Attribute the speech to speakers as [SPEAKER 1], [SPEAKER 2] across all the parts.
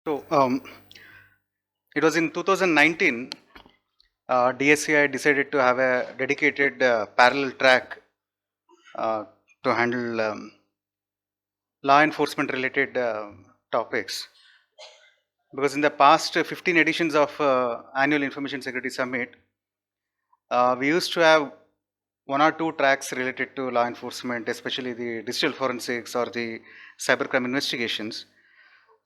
[SPEAKER 1] So it was in 2019, DSCI decided to have a dedicated parallel track uh, to handle law enforcement related topics. Because in the past 15 editions of Annual Information Security Summit, we used to have one or two tracks related to law enforcement, especially the digital forensics or the cybercrime investigations.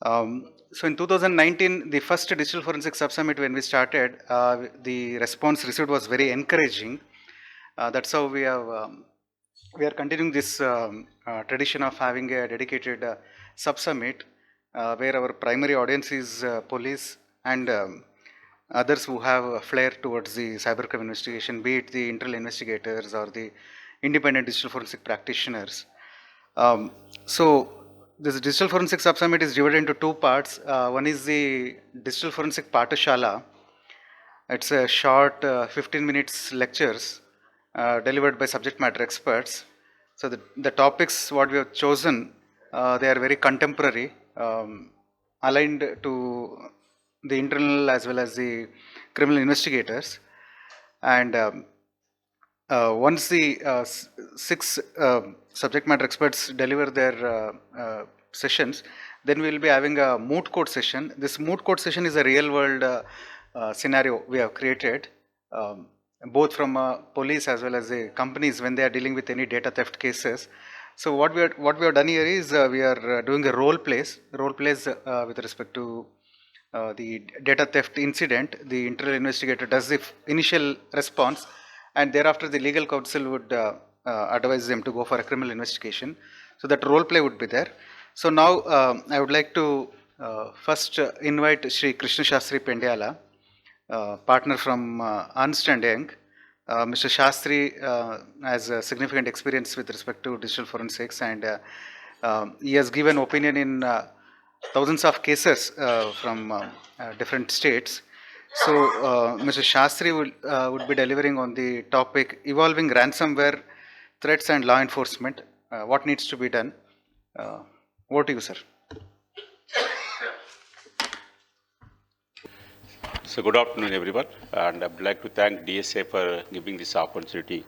[SPEAKER 1] So in 2019, the first digital forensic subsummit when we started, the response received was very encouraging. That's how we are continuing this tradition of having a dedicated subsummit where our primary audience is police and others who have a flair towards the cybercrime investigation, be it the internal investigators or the independent digital forensic practitioners. Um, so this digital forensic subsummit is divided into two parts. One is the digital forensic Pathshala. It's a short 15 minutes lectures delivered by subject matter experts. So the topics what we have chosen, they are very contemporary, aligned to the internal as well as the criminal investigators. And once the six subject matter experts deliver their sessions, then we will be having a moot court session. This moot court session is a real world scenario we have created, both from police as well as the companies when they are dealing with any data theft cases. So what we have done here is we are doing a role plays with respect to the data theft incident. The internal investigator does the initial response, and thereafter the legal counsel would advise them to go for a criminal investigation. So that role play would be there. So now I would like to first invite Sri Krishna Shastri Pendyala, partner from Ernst and Young. Mr. Shastri has a significant experience with respect to digital forensics, and he has given opinion in thousands of cases from different states. So, Mr. Shastri would be delivering on the topic evolving ransomware threats and law enforcement. What needs to be done? Over to you, sir.
[SPEAKER 2] So good afternoon, everyone, and I would like to thank DSA for giving this opportunity.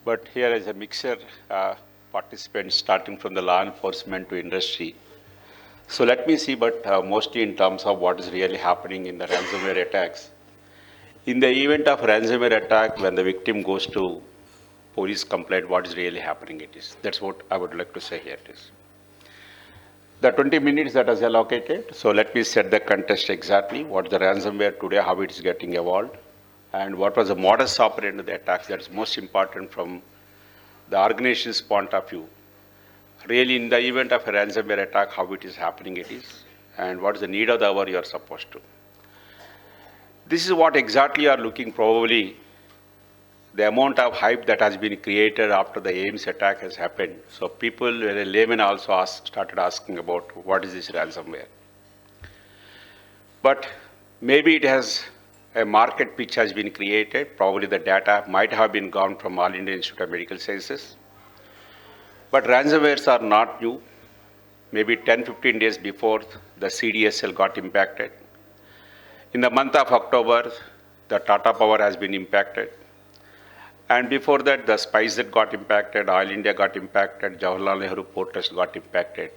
[SPEAKER 2] But here is a mixture participants starting from the law enforcement to industry. So let me see, but mostly in terms of what is really happening in the ransomware attacks. In the event of ransomware attack, when the victim goes to police complaint, what is really happening it is. That's what I would like to say here it is. The 20 minutes that is allocated, so let me set the context exactly, what the ransomware today, how it is getting evolved, and what was the modus operandi of the attacks that is most important from the organization's point of view. Really, in the event of a ransomware attack, how it is happening it is, and what is the need of the hour you are supposed to. This is what exactly you are looking probably the amount of hype that has been created after the Ames attack has happened. So people, laymen also started asking about what is this ransomware. But maybe it has a market which has been created. Probably the data might have been gone from All India Institute of Medical Sciences. But ransomwares are not new. Maybe 10-15 days before, the CDSL got impacted. In the month of October, the Tata Power has been impacted. And before that, the SpiceJet got impacted, Oil India got impacted, Jawaharlal Nehru Port Trust got impacted.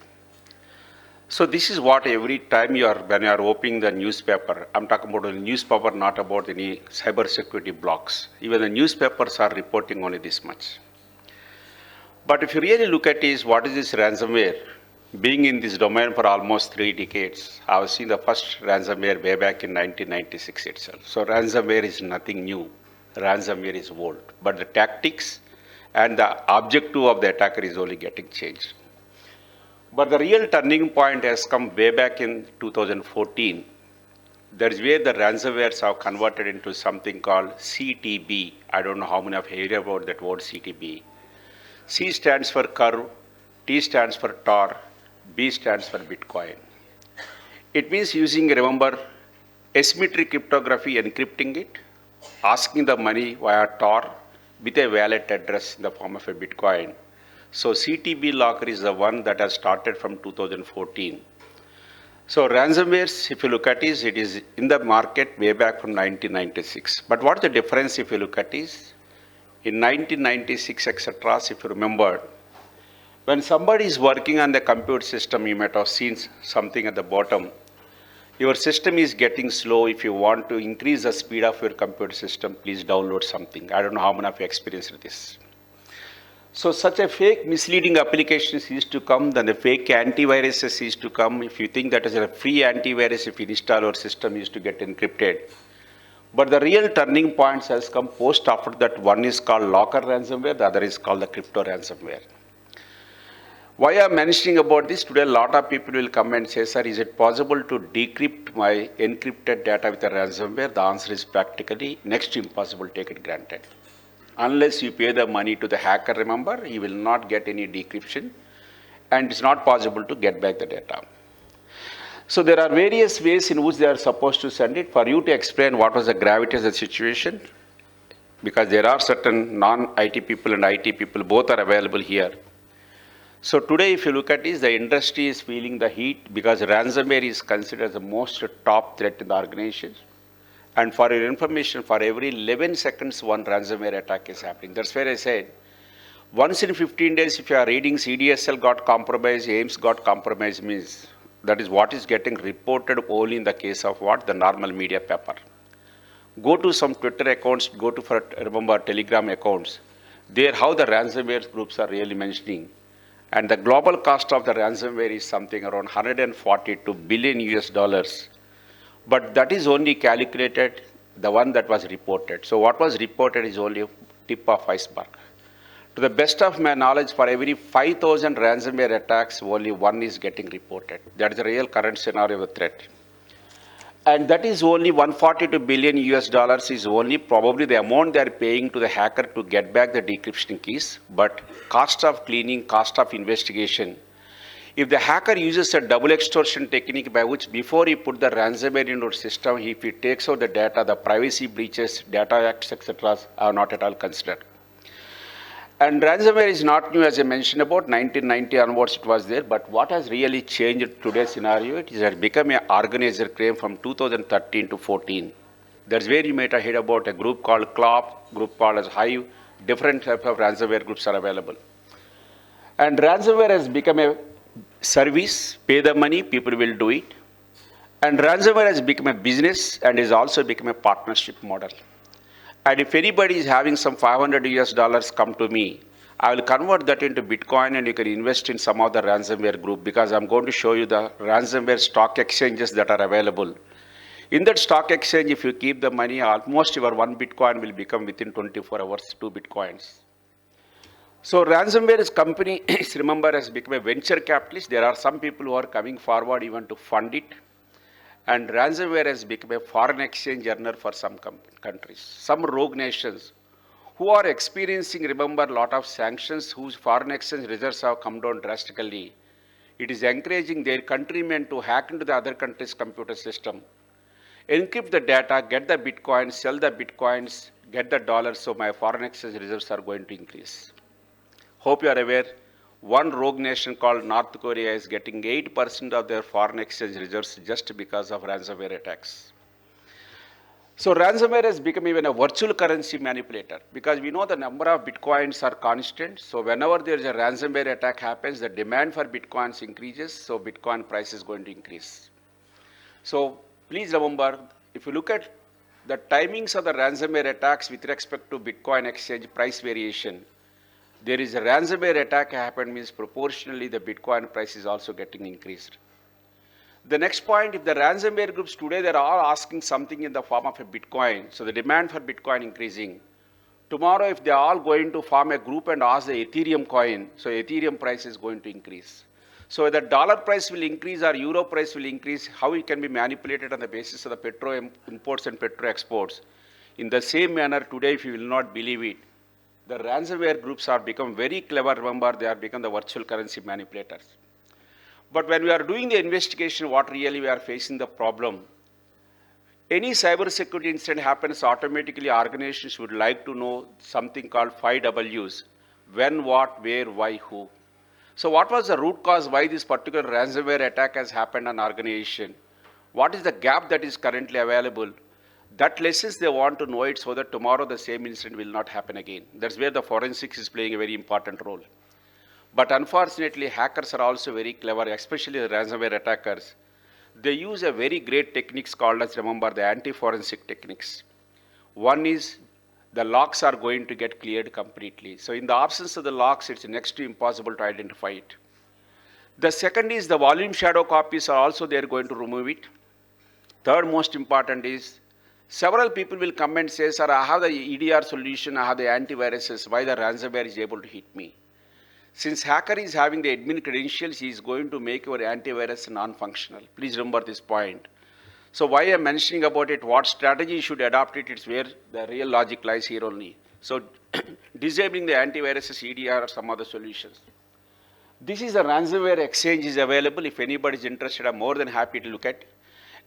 [SPEAKER 2] So this is what every time when you are opening the newspaper, I'm talking about the newspaper, not about any cyber security blocks. Even the newspapers are reporting only this much. But if you really look at is what is this ransomware, being in this domain for almost 3 decades, I have seen the first ransomware way back in 1996 itself. So ransomware is nothing new. Ransomware is old, but the tactics and the objective of the attacker is only getting changed. But the real turning point has come way back in 2014. That is where the ransomwares have converted into something called CTB. I don't know how many of you heard about that word CTB. C stands for curve, T stands for Tor, B stands for Bitcoin. It means using, remember, asymmetric cryptography, encrypting it, asking the money via Tor with a wallet address in the form of a Bitcoin. So CTB locker is the one that has started from 2014. So ransomwares, if you look at it is in the market way back from 1996. But what is the difference if you look at is in 1996, etc., if you remember, when somebody is working on the computer system, you might have seen something at the bottom. Your system is getting slow. If you want to increase the speed of your computer system, please download something. I don't know how many of you experienced this. So such a fake misleading applications used to come, then the fake antiviruses used to come. If you think that is a free antivirus, if you install your system used to get encrypted. But the real turning points has come post after that. One is called locker ransomware, the other is called the crypto ransomware. Why I am mentioning about this today, a lot of people will come and say, sir, is it possible to decrypt my encrypted data with a ransomware? The answer is practically next to impossible, take it granted. Unless you pay the money to the hacker, remember, you will not get any decryption and it's not possible to get back the data. So there are various ways in which they are supposed to send it. For you to explain what was the gravity of the situation, because there are certain non-IT people and IT people, both are available here. So today, if you look at this, the industry is feeling the heat because ransomware is considered the most top threat in the organization. And for your information, for every 11 seconds, one ransomware attack is happening. That's where I said, once in 15 days, if you are reading CDSL got compromised, AIMS got compromised, means that is what is getting reported only in the case of what? The normal media paper. Go to some Twitter accounts, go to, remember, Telegram accounts. There, how the ransomware groups are really mentioning. And the global cost of the ransomware is something around 142 billion US dollars. But that is only calculated, the one that was reported. So what was reported is only a tip of iceberg. To the best of my knowledge, for every 5,000 ransomware attacks, only one is getting reported. That is the real current scenario of the threat. And that is only 142 billion US dollars is only probably the amount they are paying to the hacker to get back the decryption keys. But cost of cleaning, cost of investigation. If the hacker uses a double extortion technique by which before he put the ransomware into the system, if he takes out the data, the privacy breaches, data acts, etc. are not at all considered. And ransomware is not new, as I mentioned about 1990 onwards it was there, but what has really changed today's scenario, it has become an organizer crime from 2013 to 14. That's where you might have heard about a group called CLOP, group called as Hive, different types of ransomware groups are available. And ransomware has become a service, pay the money, people will do it. And ransomware has become a business and has also become a partnership model. And if anybody is having some 500 US dollars come to me, I will convert that into Bitcoin and you can invest in some of the ransomware group because I'm going to show you the ransomware stock exchanges that are available. In that stock exchange, if you keep the money, almost your 1 Bitcoin will become within 24 hours 2 Bitcoins. So ransomware company, remember, has become a venture capitalist. There are some people who are coming forward even to fund it. And ransomware has become a foreign exchange earner for some countries. Some rogue nations who are experiencing, remember, a lot of sanctions, whose foreign exchange reserves have come down drastically. It is encouraging their countrymen to hack into the other country's computer system, encrypt the data, get the Bitcoins, sell the Bitcoins, get the dollars, so my foreign exchange reserves are going to increase. Hope you are aware, one rogue nation called North Korea is getting 8% of their foreign exchange reserves just because of ransomware attacks. So ransomware has become even a virtual currency manipulator because we know the number of Bitcoins are constant. So whenever there is a ransomware attack happens, the demand for Bitcoins increases, so Bitcoin price is going to increase. So please remember, if you look at the timings of the ransomware attacks with respect to Bitcoin exchange price variation, there is a ransomware attack happened means proportionally the Bitcoin price is also getting increased. The next point, if the ransomware groups today, they're all asking something in the form of a Bitcoin, so the demand for Bitcoin increasing. Tomorrow, if they're all going to form a group and ask the Ethereum coin, so Ethereum price is going to increase. So the dollar price will increase or euro price will increase, how it can be manipulated on the basis of the petro imports and petro exports. In the same manner, today, if you will not believe it, the ransomware groups are become very clever. Remember, they are become the virtual currency manipulators. But when we are doing the investigation, what really we are facing the problem, any cyber security incident happens automatically, organizations would like to know something called 5 Ws, when, what, where, why, who. So what was the root cause why this particular ransomware attack has happened on organization? What is the gap that is currently available? That lessons they want to know it so that tomorrow the same incident will not happen again. That's where the forensics is playing a very important role. But unfortunately, hackers are also very clever, especially the ransomware attackers. They use a very great techniques called as, remember, the anti-forensic techniques. One is the logs are going to get cleared completely. So in the absence of the logs, it's next to impossible to identify it. The second is the volume shadow copies are also they're going to remove it. Third most important is several people will come and say, sir, I have the EDR solution, I have the antiviruses, why the ransomware is able to hit me? Since hacker is having the admin credentials, he is going to make your antivirus non-functional. Please remember this point. So why I'm mentioning about it, what strategy you should adopt it, it's where the real logic lies here only. So disabling the antiviruses, EDR or some other solutions. This is a ransomware exchange is available. If anybody is interested, I'm more than happy to look at.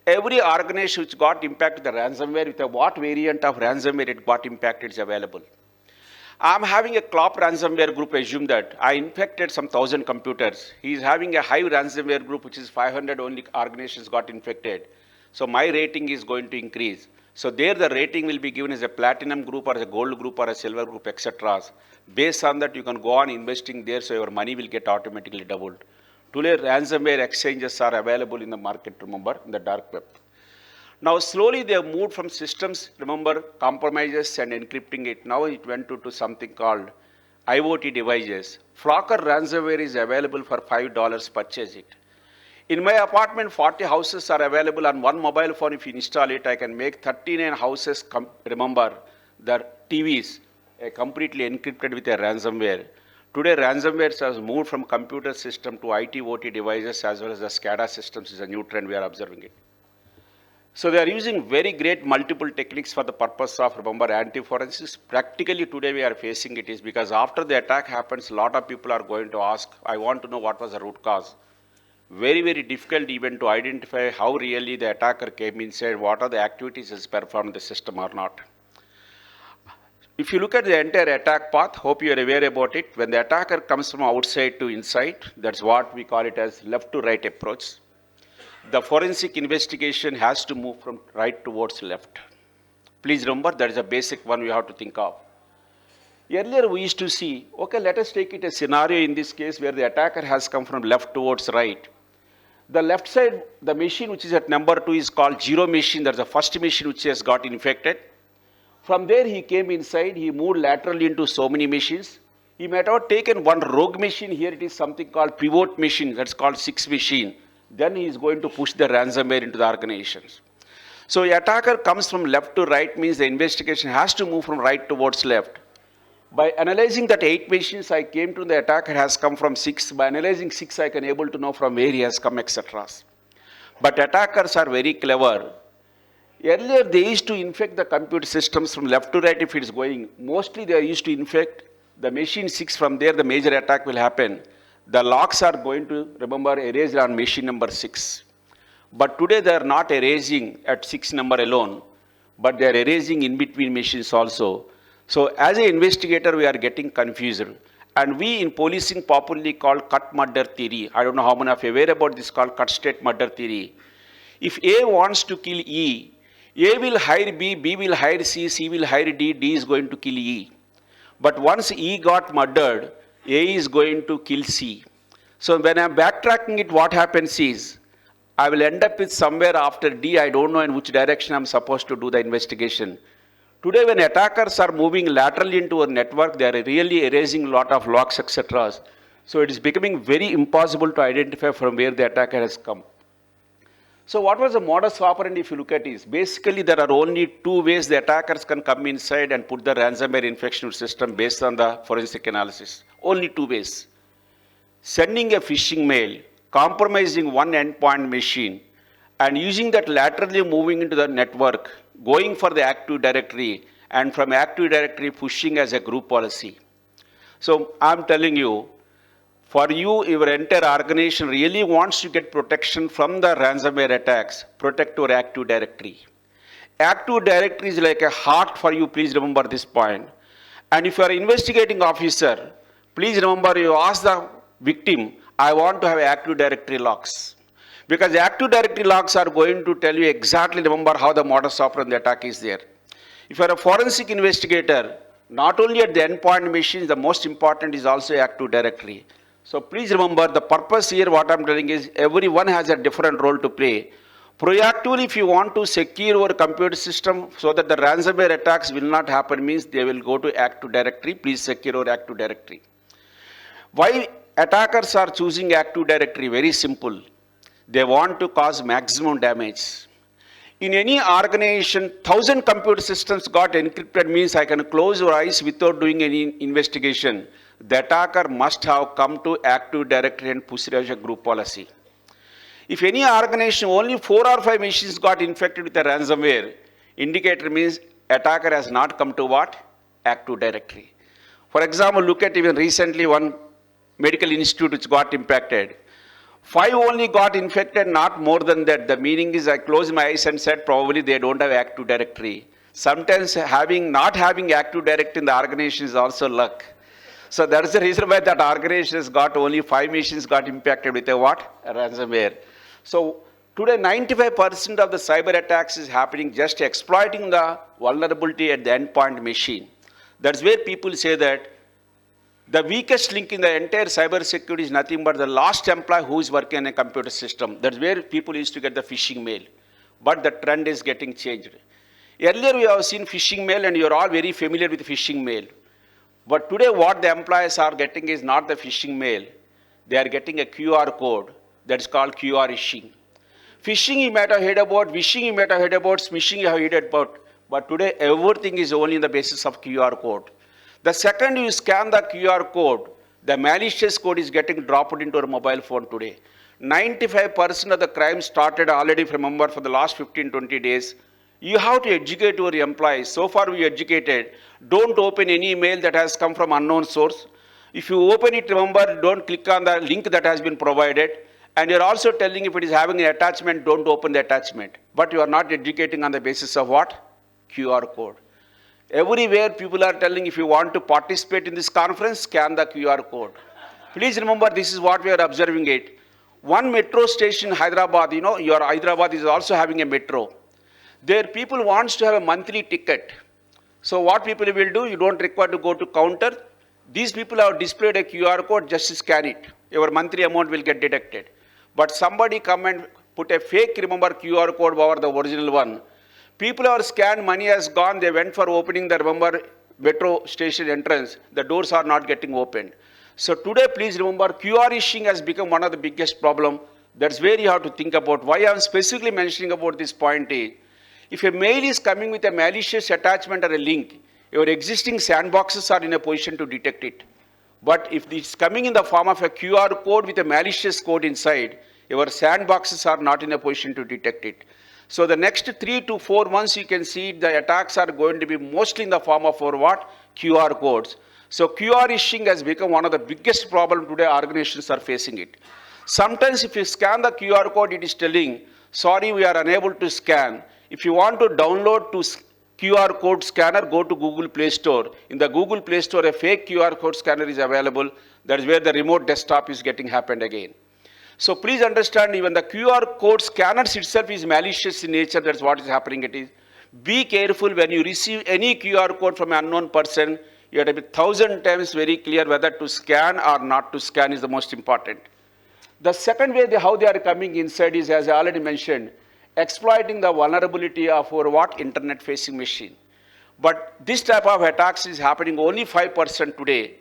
[SPEAKER 2] Every organization which got impacted the ransomware, with what variant of ransomware it got impacted is available. I'm having a CLOP ransomware group, assume that I infected some 1,000 computers. He's having a Hive ransomware group, which is 500 only organizations got infected. So my rating is going to increase. So there the rating will be given as a platinum group or a gold group or a silver group, etc. Based on that, you can go on investing there, so your money will get automatically doubled. Today, ransomware exchanges are available in the market, remember, in the dark web. Now, slowly they have moved from systems, remember, compromises and encrypting it. Now it went to something called IoT devices. Flocker ransomware is available for $5, purchase it. In my apartment, 40 houses are available on one mobile phone. If you install it, I can make 39 houses, remember, the TVs completely encrypted with a ransomware. Today, ransomware has moved from computer system to IT OT devices as well as the SCADA systems is a new trend, we are observing it. So they are using very great multiple techniques for the purpose of, remember, anti-forensics. Practically today we are facing it is because after the attack happens, a lot of people are going to ask, I want to know what was the root cause. Very, very difficult even to identify how really the attacker came inside, what are the activities is performed in the system or not. If you look at the entire attack path, hope you are aware about it. When the attacker comes from outside to inside, that's what we call it as left to right approach. The forensic investigation has to move from right towards left. Please remember, that is a basic one we have to think of. Earlier we used to see, okay, let us take it a scenario in this case where the attacker has come from left towards right. The left side, the machine which is at number 2 is called zero machine. That's the first machine which has got infected. From there he came inside, he moved laterally into so many machines. He might have taken one rogue machine, here it is something called pivot machine, that's called 6 machine. Then he is going to push the ransomware into the organizations. So the attacker comes from left to right means the investigation has to move from right towards left. By analyzing that 8 machines, I came to the attacker has come from 6. By analyzing 6, I can able to know from where he has come, etc. But attackers are very clever. Earlier, they used to infect the computer systems from left to right if it is going. Mostly, they used to infect the machine 6. From there, the major attack will happen. The locks are going to, remember, erase on machine number 6. But today, they are not erasing at 6 number alone, but they are erasing in between machines also. So as an investigator, we are getting confused. And we in policing popularly call cut murder theory. I don't know how many of you are aware about this called cut state murder theory. If A wants to kill E, A will hire B, B will hire C, C will hire D, D is going to kill E. But once E got murdered, A is going to kill C. So when I'm backtracking it, what happens is, I will end up with somewhere after D, I don't know in which direction I'm supposed to do the investigation. Today, when attackers are moving laterally into a network, they are really erasing a lot of logs, etc. So it is becoming very impossible to identify from where the attacker has come. So what was the modus operandi if you look at is, basically there are only 2 ways the attackers can come inside and put the ransomware infection system based on the forensic analysis. Only 2 ways. Sending a phishing mail, compromising one endpoint machine, and using that laterally moving into the network, going for the Active Directory, and from Active Directory pushing as a group policy. So I'm telling you, for you, your entire organization really wants to get protection from the ransomware attacks, protect your Active Directory. Active Directory is like a heart for you, please remember this point. And if you are an investigating officer, please remember you ask the victim, I want to have active directory logs. Because active directory logs are going to tell you exactly, remember, how the modus operandi attack is there. If you are a forensic investigator, not only at the endpoint machines, the most important is also active directory. So please remember, the purpose here, what I'm telling is, everyone has a different role to play. Proactively, if you want to secure your computer system so that the ransomware attacks will not happen, means they will go to Active Directory. Please secure your Active Directory. Why attackers are choosing Active Directory? Very simple. They want to cause maximum damage. In any organization, 1,000 computer systems got encrypted, means I can close your eyes without doing any investigation. The attacker must have come to Active Directory and push it as a group policy. If any organization, only 4 or 5 machines got infected with a ransomware, indicator means attacker has not come to what? Active Directory. For example, look at even recently one medical institute which got impacted. 5 only got infected, not more than that. The meaning is I closed my eyes and said probably they don't have Active Directory. Sometimes not having Active Directory in the organization is also luck. So that is the reason why that organization has got only 5 machines got impacted with a what? A ransomware. So today 95% of the cyber attacks is happening just exploiting the vulnerability at the endpoint machine. That's where people say that the weakest link in the entire cyber security is nothing but the last employee who is working in a computer system. That's where people used to get the phishing mail. But the trend is getting changed. Earlier we have seen phishing mail and you're all very familiar with phishing mail. But today what the employees are getting is not the phishing mail. They are getting a QR code that is called QR phishing. Phishing you might have heard about, wishing you might have heard about, smishing you have heard about. But today everything is only on the basis of QR code. The second you scan the QR code, the malicious code is getting dropped into your mobile phone today. 95% of the crime started already, remember, for the last 15-20 days. You have to educate your employees. So far we educated, don't open any email that has come from unknown source. If you open it, remember, don't click on the link that has been provided. And you're also telling if it is having an attachment, don't open the attachment. But you are not educating on the basis of what? QR code. Everywhere people are telling if you want to participate in this conference, scan the QR code. Please remember, this is what we are observing it. One metro station in Hyderabad, your Hyderabad is also having a metro. There people wants to have a monthly ticket. So what people will do, you don't require to go to counter. These people have displayed a QR code, just scan it. Your monthly amount will get deducted. But somebody come and put a fake, remember, QR code over the original one. People are scanned, money has gone, they went for opening the, remember, metro station entrance. The doors are not getting opened. So today, please remember, QR phishing has become one of the biggest problem. That's where you have to think about. Why I'm specifically mentioning about this point is, if a mail is coming with a malicious attachment or a link, your existing sandboxes are in a position to detect it. But if it's coming in the form of a QR code with a malicious code inside, your sandboxes are not in a position to detect it. So the next 3 to 4 months, you can see the attacks are going to be mostly in the form of what? QR codes. So QR phishing has become one of the biggest problems today organizations are facing it. Sometimes if you scan the QR code, it is telling, sorry, we are unable to scan. If you want to download to QR code scanner, go to Google Play Store. In the Google Play Store, a fake QR code scanner is available. That is where the remote desktop is getting happened again. So please understand, even the QR code scanners itself is malicious in nature. That's what is happening. It is. Be careful when you receive any QR code from an unknown person. You have to be 1,000 times very clear whether to scan or not to scan is the most important. The second way how they are coming inside is, as I already mentioned, exploiting the vulnerability of our what? Internet-facing machine. But this type of attacks is happening only 5% today.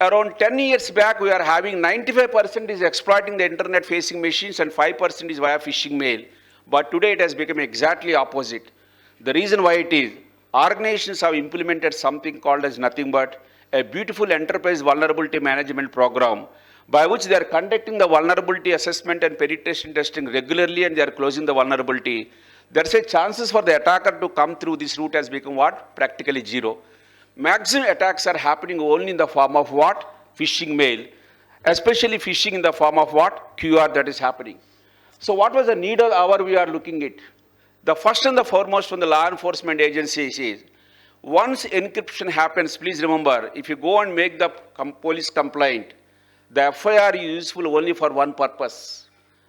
[SPEAKER 2] Around 10 years back, we are having 95% is exploiting the internet-facing machines and 5% is via phishing mail. But today it has become exactly opposite. The reason why it is, organizations have implemented something called as nothing but a beautiful enterprise vulnerability management program by which they are conducting the vulnerability assessment and penetration testing regularly and they are closing the vulnerability. There's a chances for the attacker to come through this route has become what? Practically zero. Maximum attacks are happening only in the form of what? Phishing mail. Especially phishing in the form of what? QR that is happening. So what was the need of hour we are looking at? The first and the foremost from the law enforcement agencies is, once encryption happens, please remember, if you go and make the police complaint, The FIR is useful only for one purpose.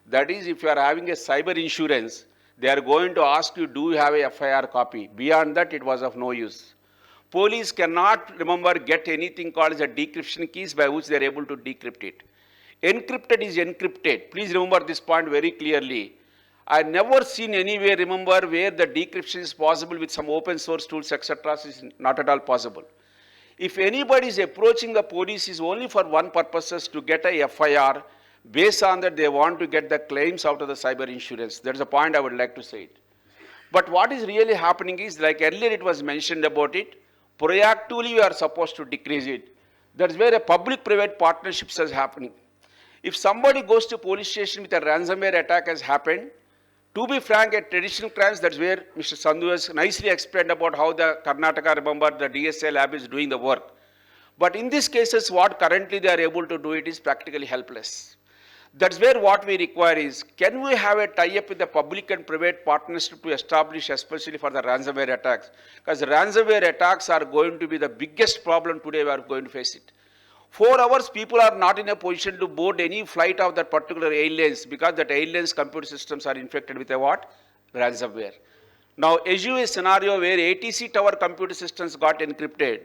[SPEAKER 2] That is, if you are having a cyber insurance, they are going to ask you, do you have a FIR copy? Beyond that, it was of no use. Police cannot, remember, get anything called as a decryption keys by which they are able to decrypt it. Encrypted is encrypted. Please remember this point very clearly. I never seen anywhere, remember, where the decryption is possible with some open source tools, etc. is not at all possible. If anybody is approaching the police is only for one purpose, is to get a FIR, based on that they want to get the claims out of the cyber insurance. That's a point I would like to say it. But what is really happening is, like earlier it was mentioned about it, proactively we are supposed to decrease it. That's where a public-private partnerships is happening. If somebody goes to police station with a ransomware attack has happened, to be frank, at traditional crimes, that's where Mr. Sandhu has nicely explained about how the Karnataka, remember, the DSA lab is doing the work. But in these cases, what currently they are able to do it is practically helpless. That's where what we require is, can we have a tie-up with the public and private partnership to establish, especially for the ransomware attacks? Because ransomware attacks are going to be the biggest problem today we are going to face it. 4 hours, people are not in a position to board any flight of that particular airlines because that airlines computer systems are infected with a what? Ransomware. Now, assume a scenario where ATC tower computer systems got encrypted.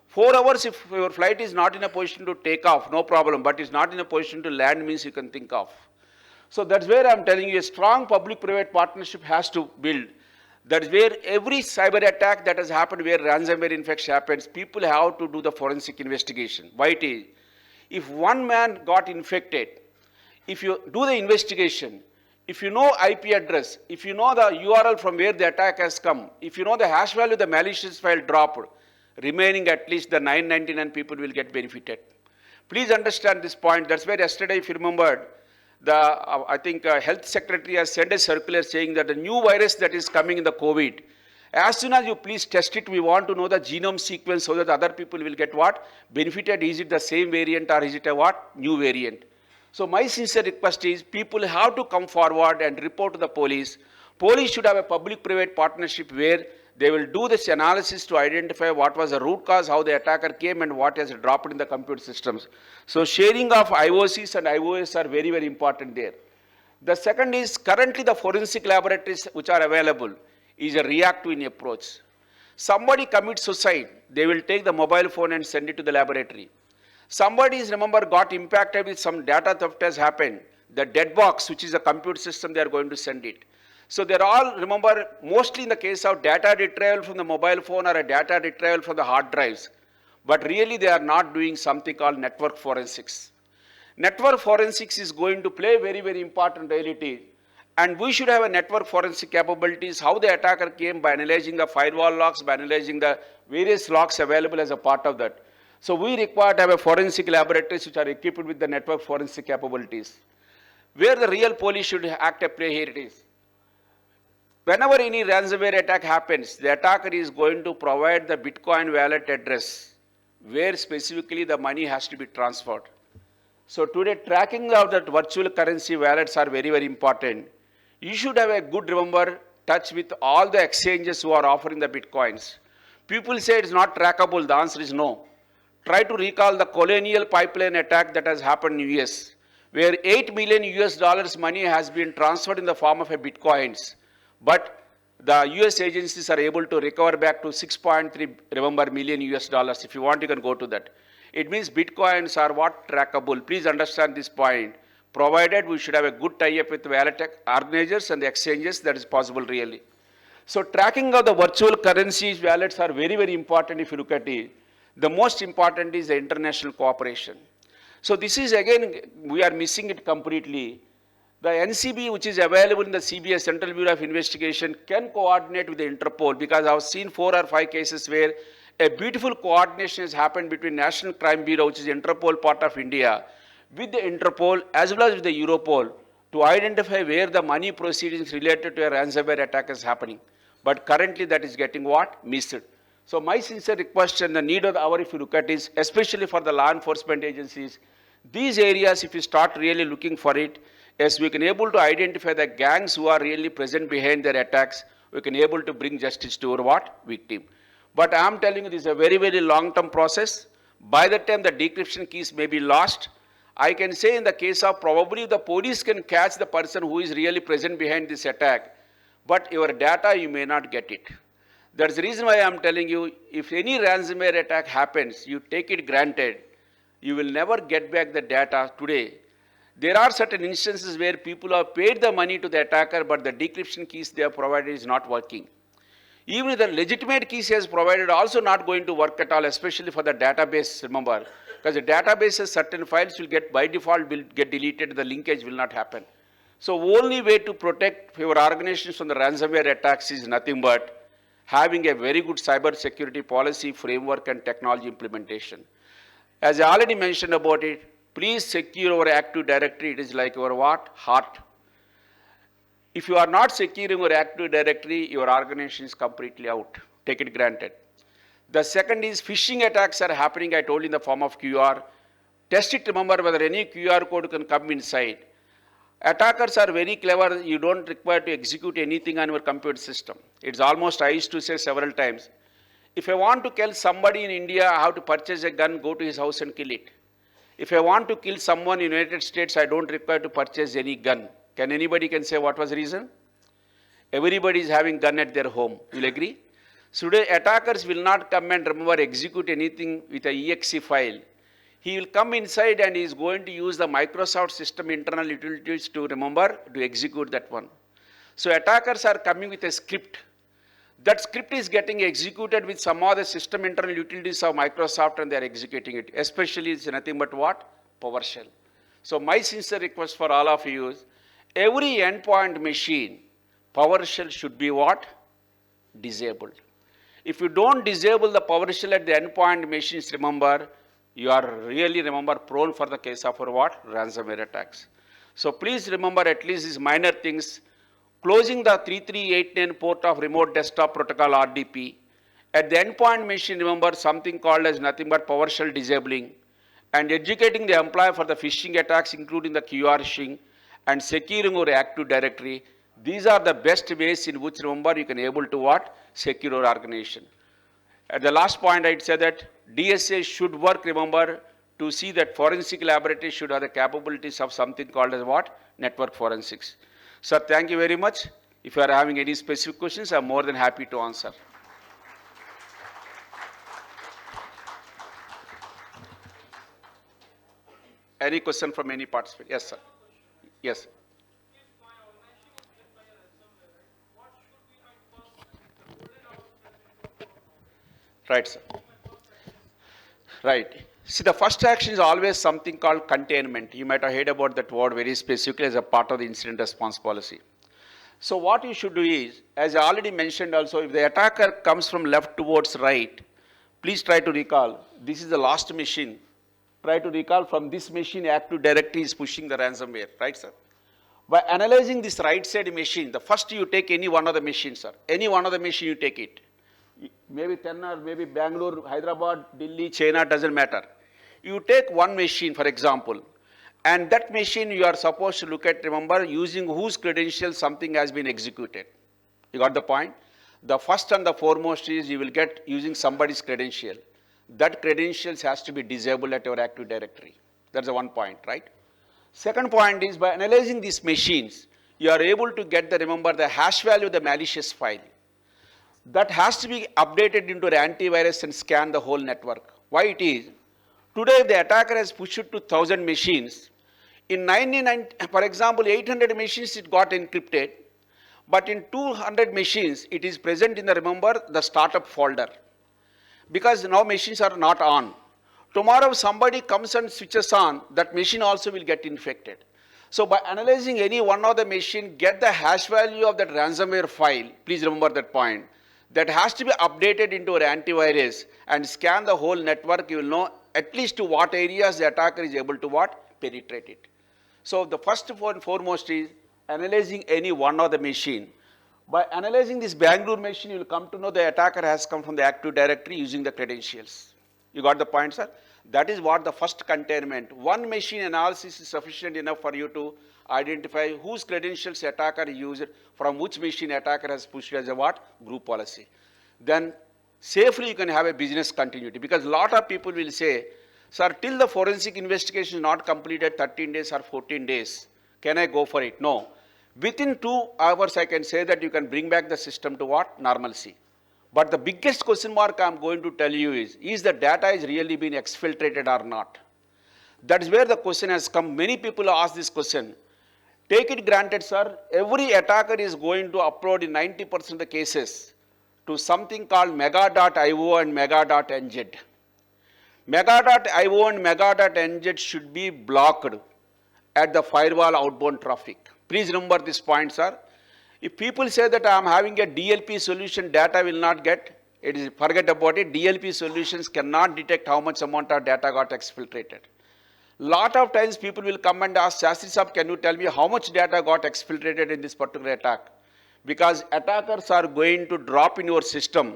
[SPEAKER 2] 4 hours, if your flight is not in a position to take off, no problem, but is not in a position to land means you can think of. So that's where I'm telling you a strong public-private partnership has to build. That is where every cyber attack that has happened where ransomware infection happens, people have to do the forensic investigation. Why it is? If one man got infected, if you do the investigation, if you know IP address, if you know the URL from where the attack has come, if you know the hash value the malicious file dropped, remaining at least the 999 people will get benefited. Please understand this point. That's where yesterday, if you remembered, I think health secretary has sent a circular saying that the new virus that is coming in the COVID, as soon as you please test it, we want to know the genome sequence so that other people will get what? Benefited. Is it the same variant or is it a what? New variant. So my sincere request is people have to come forward and report to the police. Police should have a public-private partnership where they will do this analysis to identify what was the root cause, how the attacker came, and what has dropped in the computer systems. So sharing of IOCs and IOS are very, very important there. The second is currently the forensic laboratories which are available is a reactive in approach. Somebody commits suicide, they will take the mobile phone and send it to the laboratory. Somebody is, remember, got impacted with some data theft has happened. The dead box, which is a computer system, they are going to send it. So they're all, remember, mostly in the case of data retrieval from the mobile phone or a data retrieval from the hard drives. But really they are not doing something called network forensics. Network forensics is going to play very, very important reality. And we should have a network forensic capabilities, how the attacker came by analyzing the firewall logs, by analyzing the various logs available as a part of that. So we require to have a forensic laboratories which are equipped with the network forensic capabilities. Where the real police should act a play here it is. Whenever any ransomware attack happens, the attacker is going to provide the Bitcoin wallet address where specifically the money has to be transferred. So today tracking of that virtual currency wallets are very, very important. You should have a good, remember, touch with all the exchanges who are offering the Bitcoins. People say it's not trackable, the answer is no. Try to recall the colonial pipeline attack that has happened in US, where $8 million US money has been transferred in the form of a Bitcoins. But the US agencies are able to recover back to 6.3, remember, million US dollars. If you want, you can go to that. It means Bitcoins are what? Trackable. Please understand this point. Provided we should have a good tie-up with wallet organizers and the exchanges, that is possible really. So tracking of the virtual currencies wallets are very, very important if you look at it. The most important is the international cooperation. So this is again, we are missing it completely. The NCB, which is available in the CBS, Central Bureau of Investigation, can coordinate with the Interpol because I have seen 4 or 5 cases where a beautiful coordination has happened between National Crime Bureau, which is the Interpol part of India, with the Interpol as well as with the Europol to identify where the money proceedings related to a ransomware attack is happening. But currently that is getting what? Missed. So my sincere request and the need of the hour, if you look at is, especially for the law enforcement agencies, these areas, if you start really looking for it, yes, we can able to identify the gangs who are really present behind their attacks. We can able to bring justice to our what? Victim. But I am telling you, this is a very, very long-term process. By the time the decryption keys may be lost, I can say in the case of probably the police can catch the person who is really present behind this attack, but your data you may not get it. That's the reason why I am telling you, if any ransomware attack happens, you take it granted, you will never get back the data today. There are certain instances where people have paid the money to the attacker, but the decryption keys they have provided is not working. Even if the legitimate keys he has provided also not going to work at all, especially for the database, remember. Because the databases, certain files will get, by default, will get deleted, the linkage will not happen. So only way to protect your organizations from the ransomware attacks is nothing but having a very good cyber security policy, framework and technology implementation. As I already mentioned about it, please secure your Active Directory. It is like your what? Heart. If you are not securing your Active Directory, your organization is completely out. Take it granted. The second is phishing attacks are happening, I told you, in the form of QR. Test it, remember whether any QR code can come inside. Attackers are very clever. You don't require to execute anything on your computer system. It's almost, I used to say several times, if I want to kill somebody in India, I have to purchase a gun, go to his house and kill it. If I want to kill someone in the United States, I don't require to purchase any gun. Can anybody can say what was the reason? Everybody is having gun at their home. You'll agree? So today attackers will not come and remember execute anything with a exe file. He will come inside and he is going to use the Microsoft system internal utilities to remember to execute that one. So attackers are coming with a script. That script is getting executed with some of the system internal utilities of Microsoft and they are executing it. Especially it's nothing but what? PowerShell. So my sincere request for all of you is every endpoint machine, PowerShell should be what? Disabled. If you don't disable the PowerShell at the endpoint machines, remember, you are really, remember, prone for the case of what? Ransomware attacks. So please remember at least these minor things. Closing the 3389 port of remote desktop protocol RDP. At the endpoint machine, remember something called as nothing but PowerShell disabling. And educating the employee for the phishing attacks, including the QR phishing, and securing your Active Directory. These are the best ways in which, remember, you can able to what? Secure your organization. At the last point, I'd say that DSA should work, remember, to see that forensic laboratories should have the capabilities of something called as what? Network forensics. Sir, thank you very much. If you are having any specific questions, I'm more than happy to answer. Any question from any participant? Yes, sir. Yes. Right, sir. Right. See, the first action is always something called containment. You might have heard about that word very specifically as a part of the incident response policy. So what you should do is, as I already mentioned also, if the attacker comes from left towards right, please try to recall, this is the last machine. Try to recall from this machine, Active Directory is pushing the ransomware, right, sir? By analyzing this right side machine, the first you take any one of the machines, sir. Any one of the machine you take it. Maybe 10 or maybe Bangalore, Hyderabad, Delhi, China, doesn't matter. You take one machine, for example, and that machine you are supposed to look at, remember, using whose credentials something has been executed. You got the point? The first and the foremost is you will get using somebody's credential. That credentials has to be disabled at your Active Directory. That's the one point, right? Second point is by analyzing these machines, you are able to get the, remember, the hash value of the malicious file. That has to be updated into the antivirus and scan the whole network. Why it is? Today, if the attacker has pushed it to 1,000 machines, in 99, for example, 800 machines it got encrypted, but in 200 machines it is present in the, remember, the startup folder. Because now machines are not on. Tomorrow somebody comes and switches on, that machine also will get infected. So by analyzing any one of the machine, get the hash value of that ransomware file, please remember that point. That has to be updated into an antivirus and scan the whole network. You will know at least to what areas the attacker is able to what? Penetrate it. So the first and foremost is analyzing any one of the machine. By analyzing this Bangalore machine, you will come to know the attacker has come from the Active Directory using the credentials. You got the point, sir? That is what the first containment. One machine analysis is sufficient enough for you to identify whose credentials attacker used, from which machine attacker has pushed as a what? Group policy. Then safely you can have a business continuity, because a lot of people will say, Sir, till the forensic investigation is not completed 13 days or 14 days, can I go for it? No. Within 2 hours, I can say that you can bring back the system to what? Normalcy. But the biggest question mark I am going to tell you is the data is really being exfiltrated or not? That is where the question has come. Many people ask this question. Take it granted, sir, every attacker is going to upload in 90% of the cases to something called mega.io and mega.nz. Mega.io and mega.nz should be blocked at the firewall outbound traffic. Please remember this point, sir. If people say that I am having a DLP solution, data will not get, it is forget about it. DLP solutions cannot detect how much amount of data got exfiltrated. Lot of times people will come and ask, Shastri Sahab, can you tell me how much data got exfiltrated in this particular attack? Because attackers are going to drop in your system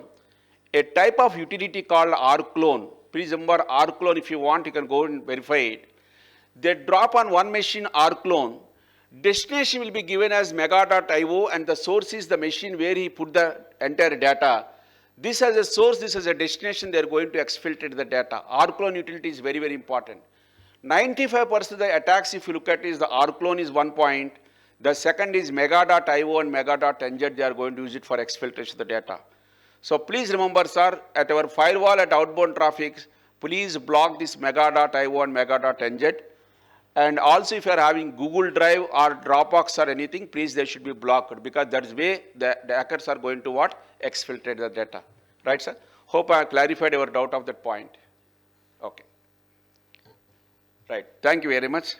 [SPEAKER 2] a type of utility called rclone. Please remember rclone, if you want, you can go and verify it. They drop on one machine rclone. Destination will be given as mega.io and the source is the machine where he put the entire data. This as a source, this as a destination, they are going to exfiltrate the data. rclone utility is very, very important. 95% of the attacks, if you look at, is the rclone is one point. The second is mega.io and mega.nz, they are going to use it for exfiltration of the data. So please remember, sir, at our firewall at outbound traffic, please block this mega.io and mega.nz. And also if you are having Google Drive or Dropbox or anything, please they should be blocked because that's way the hackers are going to what? Exfiltrate the data. Right, sir? Hope I clarified your doubt of that point. Okay. Right. Thank you very much.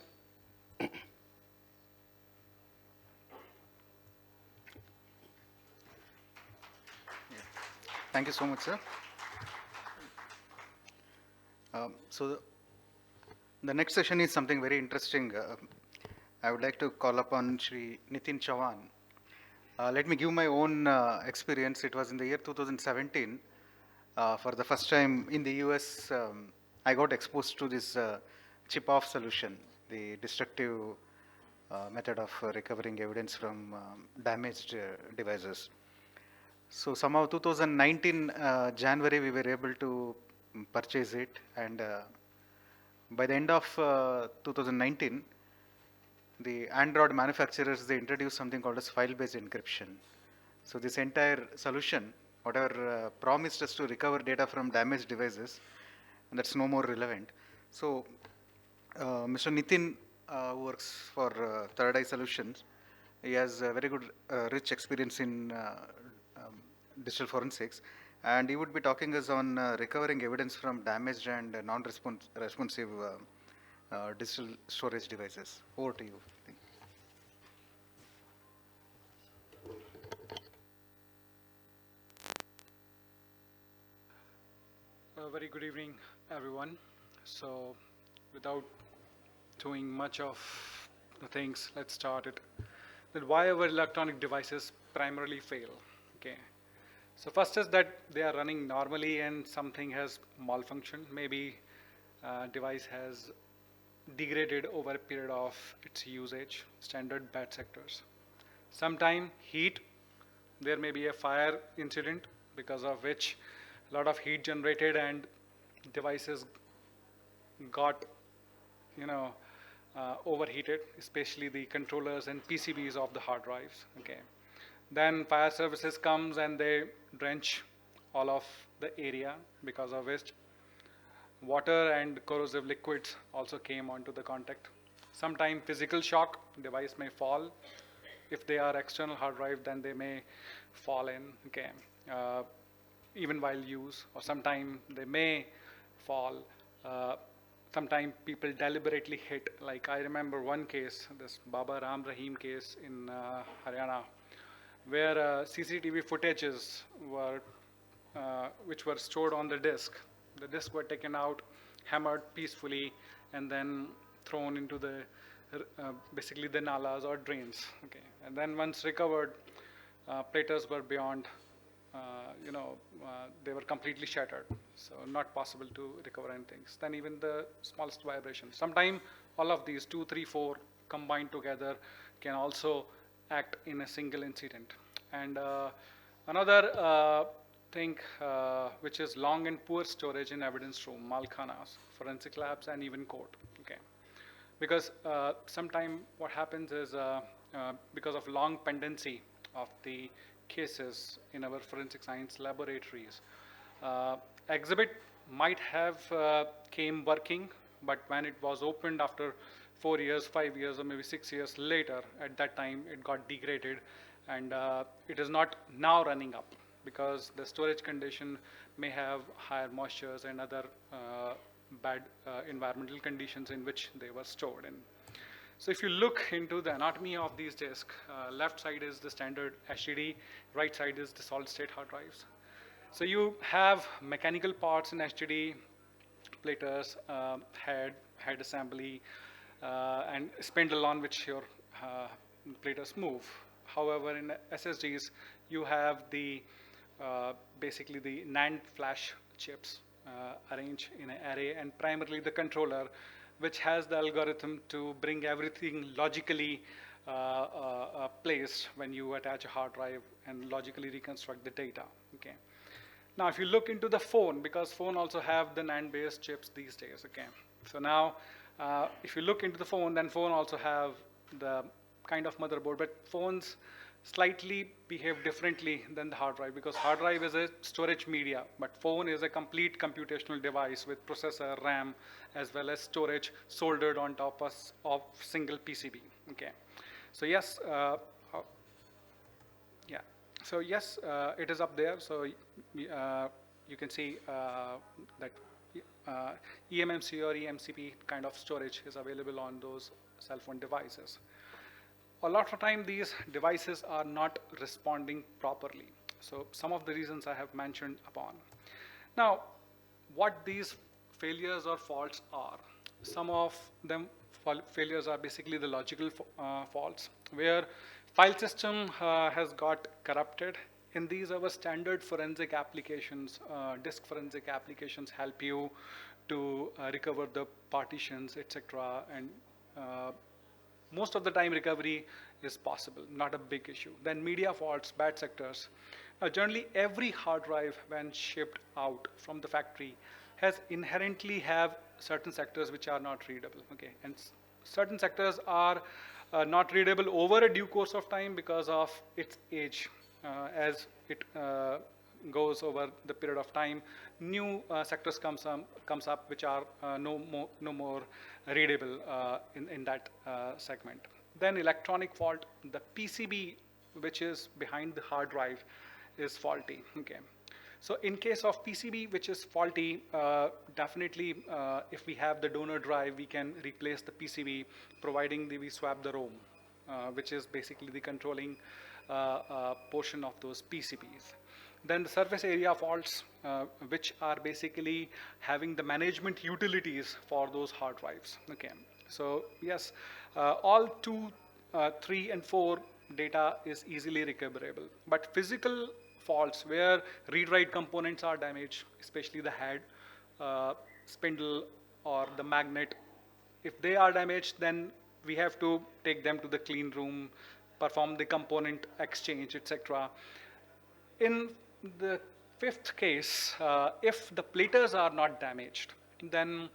[SPEAKER 1] Thank you so much, sir. So the next session is something very interesting. I would like to call upon Shri Nitin Chauhan. Let me give my own experience. It was in the year 2017. For the first time in the US, I got exposed to this chip-off solution, the destructive method of recovering evidence from damaged devices. So somehow 2019 January we were able to purchase it, and by the end of 2019 the Android manufacturers, they introduced something called as file-based encryption. So this entire solution, whatever promised us to recover data from damaged devices, and that's no more relevant. So Mr. Nitin who works for Third Eye Solutions, he has a very good rich experience in digital forensics, and he would be talking us on recovering evidence from damaged and non-responsive digital storage devices. Over to you.
[SPEAKER 3] Very good evening, everyone. So, without doing much of the things, let's start it. That why our electronic devices primarily fail. Okay. So first is that they are running normally and something has malfunctioned. Maybe device has degraded over a period of its usage, standard bad sectors. Sometime heat, there may be a fire incident because of which a lot of heat generated and devices got, overheated, especially the controllers and PCBs of the hard drives. Okay. Then fire services comes and they drench all of the area, because of which water and corrosive liquids also came onto the contact. Sometime physical shock, device may fall. If they are external hard drive, then they may fall in, okay, even while use, or sometime they may fall. Sometimes people deliberately hit, like I remember one case, this Baba Ram Rahim case in Haryana, where CCTV footages were, which were stored on the disk. The disk were taken out, hammered peacefully, and then thrown into the, basically the nalas or drains. Okay, and then once recovered, platters were beyond, they were completely shattered. So not possible to recover anything. Then even the smallest vibration. Sometimes all of these 2, 3, 4 combined together can also act in a single incident. And another which is long and poor storage in evidence room, malkhanas, forensic labs, and even court. Okay, because sometime what happens is because of long pendency of the cases in our forensic science laboratories, uh, exhibit might have came working, but when it was opened after 4 years, 5 years, or maybe 6 years later, at that time it got degraded, and it is not now running up because the storage condition may have higher moistures and other bad environmental conditions in which they were stored in. So if you look into the anatomy of these disks, left side is the standard HDD, right side is the solid state hard drives. So you have mechanical parts in HDD, platers, head assembly, and spindle on which your platers move. However, in SSDs, you have the basically the NAND flash chips arranged in an array, and primarily the controller, which has the algorithm to bring everything logically placed when you attach a hard drive and logically reconstruct the data. Okay. Now, if you look into the phone, because phone also have the NAND-based chips these days, okay. So now, if you look into the phone, then phone also have the kind of motherboard, but phones slightly behave differently than the hard drive, because hard drive is a storage media, but phone is a complete computational device with processor, RAM, as well as storage soldered on top of single PCB, okay. So yes, yeah. So yes, it is up there. So you can see that eMMC or eMCP kind of storage is available on those cell phone devices. A lot of time these devices are not responding properly. So some of the reasons I have mentioned upon. Now, what these failures or faults are. Some of them failures are basically the logical faults, where file system has got corrupted. In these, our standard forensic applications, disk forensic applications help you to recover the partitions, etc. And most of the time recovery is possible, not a big issue. Then media faults, bad sectors. Now generally every hard drive when shipped out from the factory has inherently have certain sectors which are not readable, okay? And certain sectors are not readable over a due course of time because of its age. As it goes over the period of time, new sectors comes up which are no more readable in that segment. Then electronic fault, the PCB which is behind the hard drive is faulty. Okay. So in case of PCB which is faulty, definitely if we have the donor drive, we can replace the PCB providing we swap the ROM, which is basically the controlling portion of those PCBs. Then the surface area faults, which are basically having the management utilities for those hard drives. Okay. So yes, all 2, 3, and 4 data is easily recoverable. But physical faults where read-write components are damaged, especially the head, spindle, or the magnet, if they are damaged, then we have to take them to the clean room, perform the component exchange, etc. In the fifth case, if the platers are not damaged, then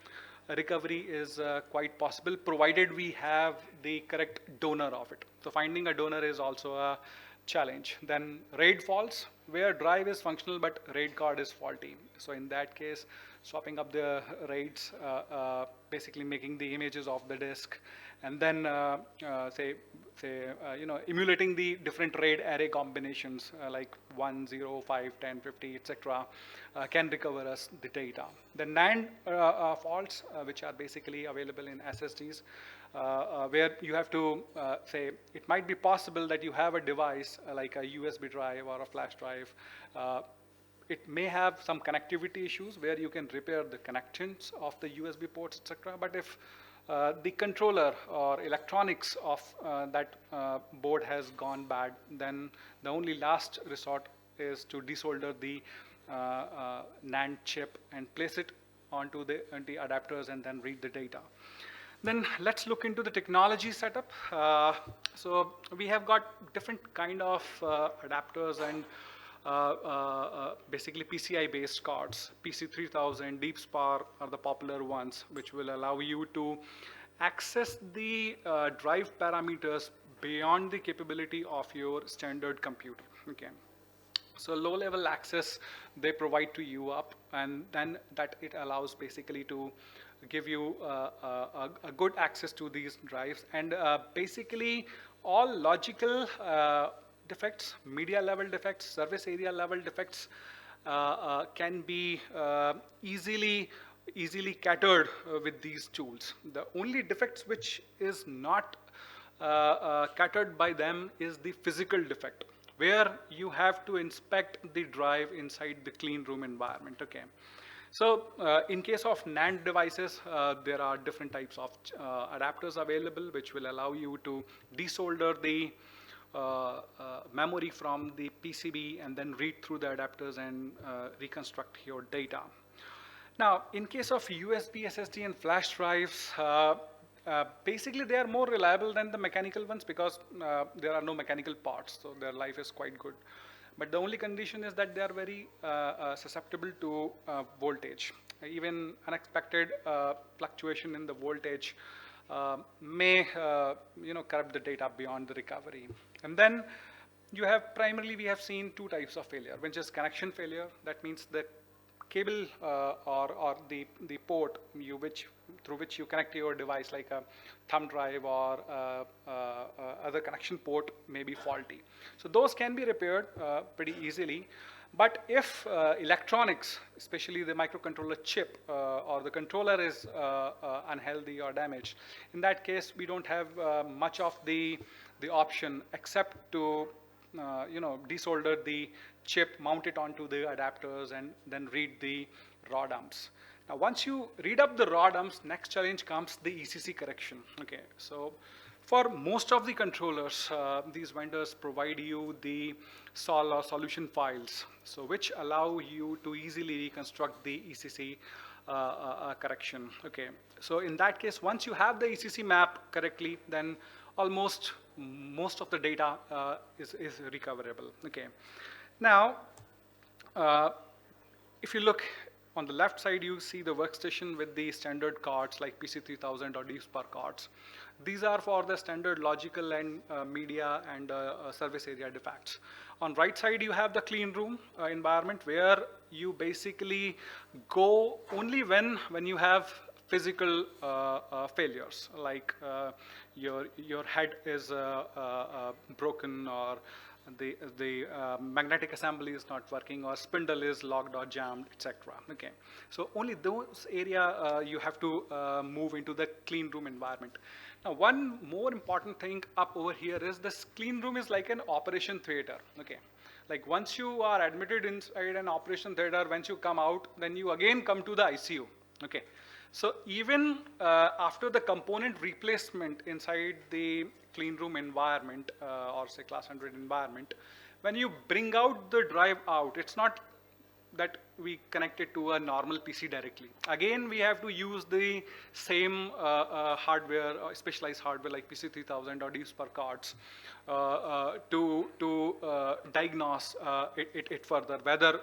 [SPEAKER 3] recovery is quite possible, provided we have the correct donor of it. So finding a donor is also a challenge. Then RAID faults, where drive is functional but RAID card is faulty. So in that case, swapping up the RAIDs, basically making the images of the disk, and then emulating the different RAID array combinations like 1, 0, 5, 10, 50, etc. Can recover us the data. The NAND faults, which are basically available in SSDs, where you have to say it might be possible that you have a device like a USB drive or a flash drive. It may have some connectivity issues where you can repair the connections of the USB ports, etc. But if the controller or electronics of that board has gone bad, then the only last resort is to desolder the NAND chip and place it onto the adapters and then read the data. Then let's look into the technology setup. So we have got different kind of adapters and basically PCI-based cards. PC3000, DeepSpar are the popular ones, which will allow you to access the drive parameters beyond the capability of your standard computer. Okay. So low-level access they provide to you up, and then that it allows basically to give you a good access to these drives, and basically all logical defects, media level defects, service area level defects can be easily catered with these tools. The only defects which is not catered by them is the physical defect, where you have to inspect the drive inside the clean room environment. Okay. So in case of NAND devices, there are different types of adapters available, which will allow you to desolder the memory from the PCB and then read through the adapters and reconstruct your data. Now, in case of USB, SSD, and flash drives, basically they are more reliable than the mechanical ones because there are no mechanical parts, so their life is quite good. But the only condition is that they are very susceptible to voltage. Even unexpected fluctuation in the voltage may corrupt the data beyond the recovery. And then you have primarily we have seen two types of failure, which is connection failure. That means the cable or the port through which you connect your device, like a thumb drive or other connection port, may be faulty. So those can be repaired pretty easily. But if electronics, especially the microcontroller chip or the controller is unhealthy or damaged, in that case we don't have much of the option except to desolder the chip, mount it onto the adapters, and then read the raw dumps. Now, once you read up the raw dumps, next challenge comes the ECC correction. Okay, so for most of the controllers, these vendors provide you the sol or solution files, so which allow you to easily reconstruct the ECC correction. Okay, so in that case, once you have the ECC map correctly, then almost most of the data is recoverable. Okay. Now, if you look on the left side, you see the workstation with the standard cards like PC3000 or DeepSpar cards. These are for the standard logical and media and service area defects. On right side, you have the clean room environment where you basically go only when you have physical failures, like your head is broken, or the magnetic assembly is not working, or spindle is locked or jammed, etc. Okay, so only those area you have to move into the clean room environment. Now, one more important thing up over here is this clean room is like an operation theater. Okay, like once you are admitted inside an operation theater, once you come out, then you again come to the ICU. Okay. So even after the component replacement inside the clean room environment or say class 100 environment, when you bring out the drive out, it's not that we connect it to a normal PC directly. Again, we have to use the same hardware, specialized hardware like PC3000 or DeepSpar cards to diagnose it further, whether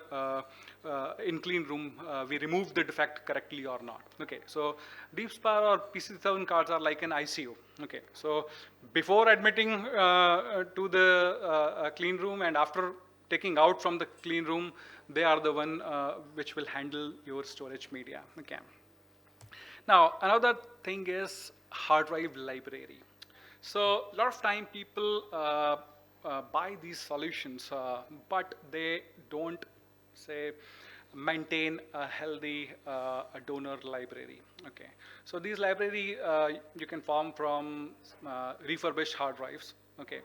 [SPEAKER 3] in clean room we remove the defect correctly or not. Okay, so DeepSpar or PC3000 cards are like an ICU. Okay, so before admitting to the clean room and after taking out from the clean room, they are the one which will handle your storage media. Okay. Now, another thing is hard drive library. So a lot of time people buy these solutions, but they don't say maintain a healthy donor library. Okay, so these library you can form from refurbished hard drives. Okay,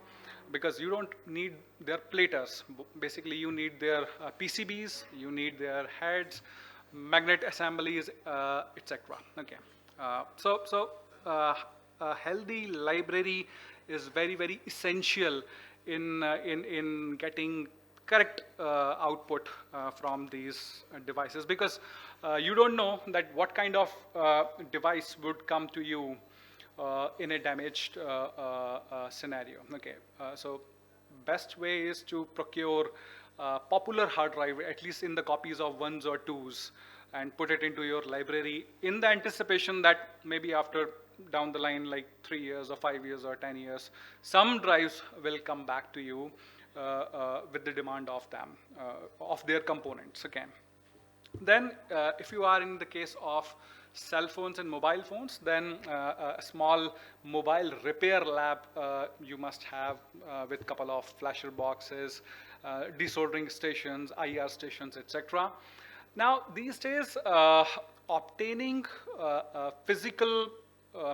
[SPEAKER 3] because you don't need their platers. Basically, you need their PCBs, you need their heads, magnet assemblies, etc. Okay, so a healthy library is very essential in getting correct output from these devices, because you don't know that what kind of device would come to you in a damaged scenario. Okay, so best way is to procure popular hard drive, at least in the copies of ones or twos, and put it into your library in the anticipation that maybe after down the line, like 3 years or 5 years or 10 years, some drives will come back to you with the demand of them, of their components. Okay. Then, if you are in the case of cell phones and mobile phones, then a small mobile repair lab you must have with couple of flasher boxes, desoldering stations, IR stations, etc. Now, these days, obtaining physical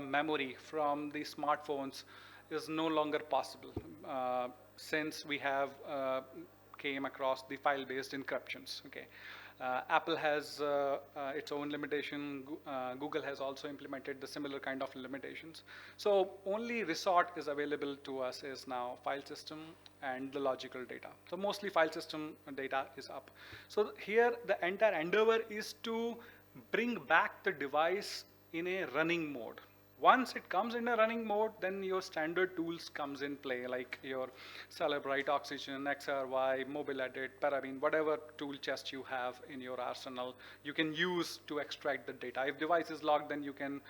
[SPEAKER 3] memory from the smartphones is no longer possible since we have came across the file-based encryptions. Okay, Apple has its own limitation. Google has also implemented the similar kind of limitations. So only resort is available to us is now file system and the logical data. So mostly file system data is up. So here the entire endeavor is to bring back the device in a running mode. Once it comes in a running mode, then your standard tools comes in play, like your Celebrite, Oxygen, XRY, Mobile Edit, Parabene, whatever tool chest you have in your arsenal, you can use to extract the data. If device is locked, then you can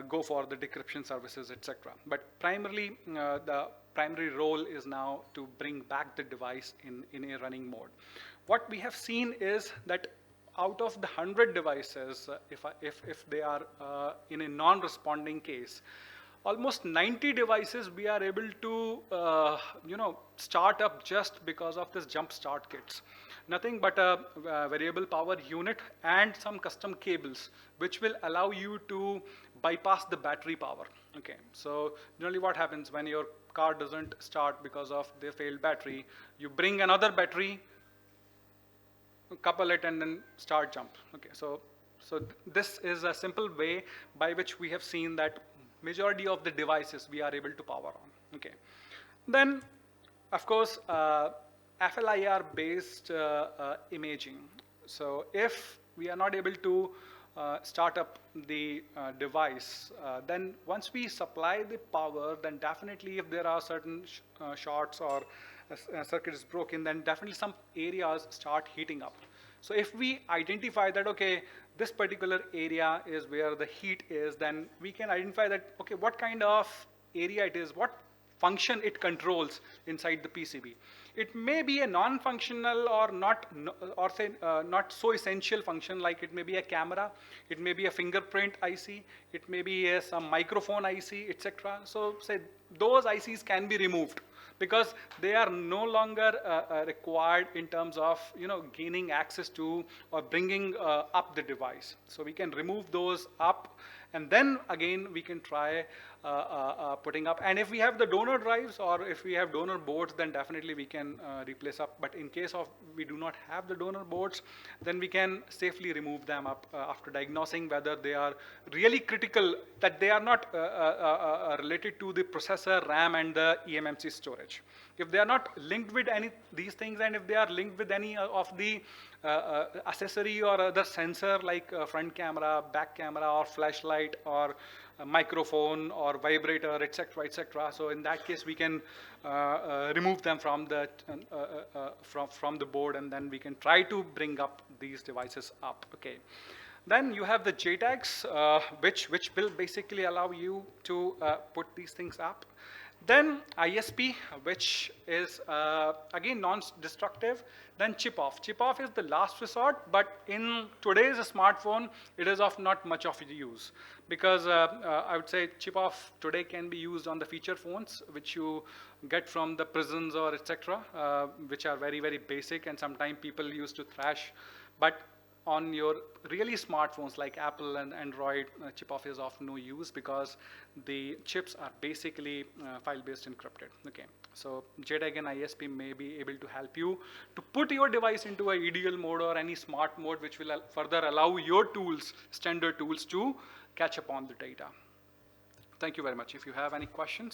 [SPEAKER 3] go for the decryption services, etc. But primarily, the primary role is now to bring back the device in a running mode. What we have seen is that out of the 100 devices, if they are in a non-responding case, almost 90 devices we are able to start up just because of this jump start kits. Nothing but a variable power unit and some custom cables, which will allow you to bypass the battery power. Okay, so generally what happens when your car doesn't start because of the failed battery, you bring another battery, couple it, and then start jump. Okay, so this is a simple way by which we have seen that majority of the devices we are able to power on. Okay, then of course FLIR based imaging. So if we are not able to start up the device, then once we supply the power, then definitely if there are certain shorts or circuit is broken, then definitely some areas start heating up. So if we identify that, okay, this particular area is where the heat is, then we can identify that, okay, what kind of area it is, what function it controls inside the PCB. It may be a non-functional or not, or say not so essential function, like it may be a camera, it may be a fingerprint IC, it may be some microphone IC, etc. So say those ICs can be removed, because they are no longer required in terms of gaining access to or bringing up the device. So we can remove those up, and then again we can try putting up. And if we have the donor drives or if we have donor boards, then definitely we can replace up. But in case of we do not have the donor boards, then we can safely remove them up after diagnosing whether they are really critical, that they are not related to the processor, RAM, and the eMMC storage. If they are not linked with any these things, and if they are linked with any of the accessory or other sensor like front camera, back camera, or flashlight, or microphone, or vibrator, etc., etc. So in that case, we can remove them from the from the board, and then we can try to bring up these devices up. Okay. Then you have the JTAGs, which will basically allow you to put these things up. Then ISP, which is again non-destructive. Then chip-off. Chip-off is the last resort, but in today's smartphone, it is of not much of use, because I would say chip-off today can be used on the feature phones, which you get from the prisons or etc., which are very, very basic, and sometimes people used to thrash. But on your really smartphones like Apple and Android, chip-off is of no use, because the chips are basically file-based encrypted. Okay, so JTAG and ISP may be able to help you to put your device into a EDL mode or any smart mode, which will further allow your tools, standard tools, to catch up on the data. Thank you very much. If you have any questions.